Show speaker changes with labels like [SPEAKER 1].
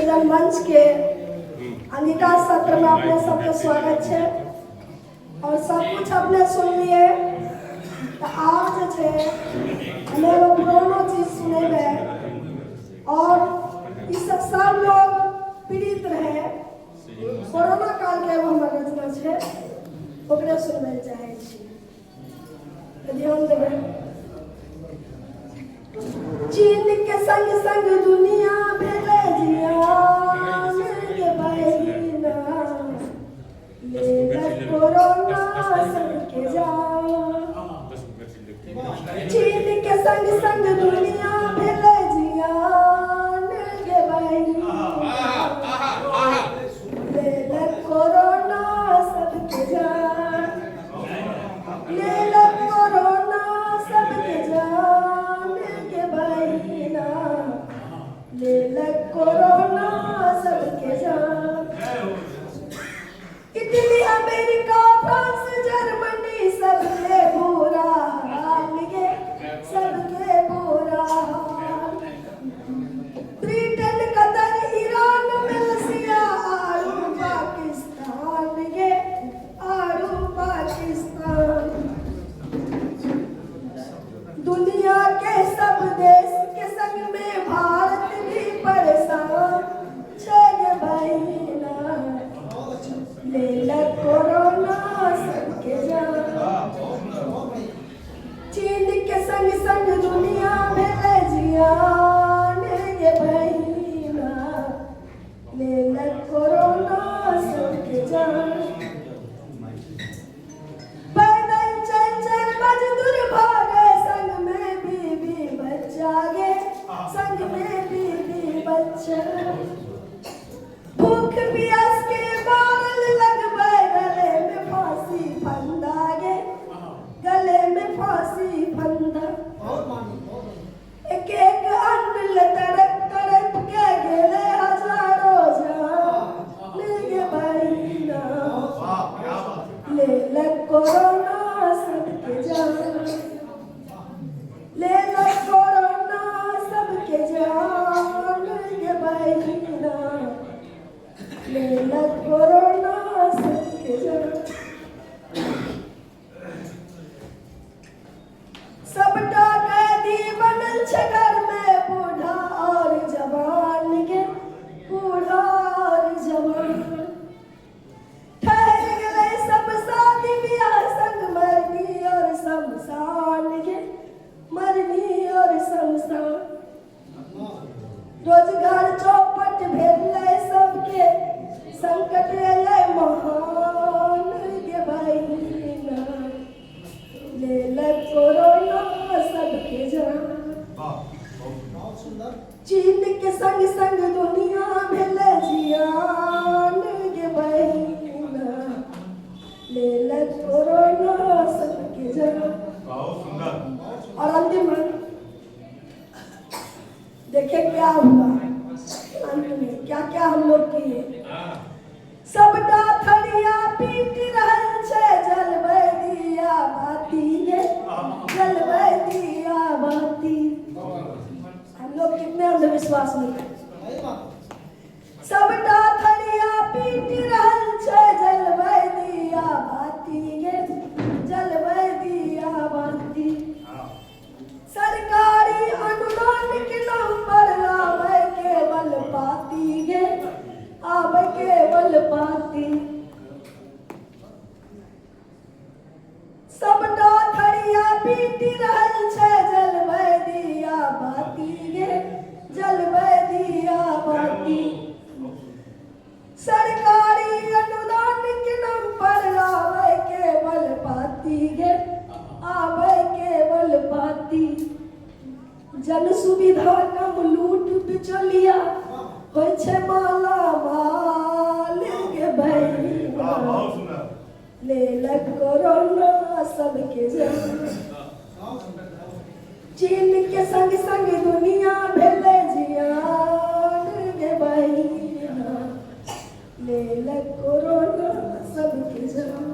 [SPEAKER 1] सृजन मंच के अंगिका सत्र में अपने सबके स्वागत है और सब कुछ अपने सुन लिए तो आज जो है हमें वो पुरानो चीज सुनेंगे और इस सब लोग पीड़ित रहे कोरोना काल के वो हमर रचना है ओकरे सुनबै चाहे छी ध्यान देबै। चीन के संग संग दुनिया भेले जियान के बहिना ले कोरोना सबके जान। चीन के संग संग दुनिया भेले जियान के बहिना ले कोरोना सबके जान। ले कोरोना सबके जान के बहिना ले कोरोना सबके जान। इटली अमेरिका फ्रांस जर्मनी सबके बुरा हाल गे सबके बुरा हाल। ब्रिटेन कतर ईरान मलेशिया आरू पाकिस्तान गे आरू पाकिस्तान। दुनिया के सब देश के संग में भारत भी परेशान छे गे बहिना ले कोरोना सबके जान। चीन के संग संग दुनिया भेले जियान गे बहिना ले कोरोना सबके जान। पैदल चल चल मजदूर भागे संग में बीबी बच्चा गे संग में बीबी बच्चा। भूख प्यास के मारल लगबै गले में फांसी फंदा गे गले में फांसी फंदा। एक एक अन्न तड़प तड़प के गेले हजारों जान गे बहिना ले कोरोना सबके जान। ले कोरोना सबके जान गे बहिना ले कोरोना सबके जान। सबटा कैदी बनल छै घर में बूढ़ा और जवान गे बूढ़ा और जवान। ठहर गए सब शादी ब्याह संग मरनी और शमशान गे मरनी और शमशान। रोजगार चौपट भेलै सबके संकट एलै महान गे बहिना ले कोरोना सबके जान। चीन के संग संग दुनिया भेले जियान गे बहिना ले कोरोना सबके जान। और अंतिम देखे क्या हुआ अंत में क्या क्या हम लोग किए। सबटा थरिया पीट रहल छै जलबै दिया बाती गे जलबै दिया बाती। हम लोग कितने अंधविश्वास में सबटा थरिया पीट रहल छै जलबै दिया बाती गे जलबै दिया बाती। सरकारी अनुदान के नाम पर आबै केवल पाती गे आबै केवल पाती। सबटा थरिया पीट रहल छै जलबै दिया बाती गे जलबै दिया बाती। सरकारी अनुदान के नाम पर आबै केवल पाती गे आबै केवल पाती। जन सुविधा कम लूट बिचौलिया होय छै माला माल गे बहिना ले कोरोना सबके जान। चीन के संग संग दुनिया भेले जियान गे बहिना ले कोरोना सबके जान।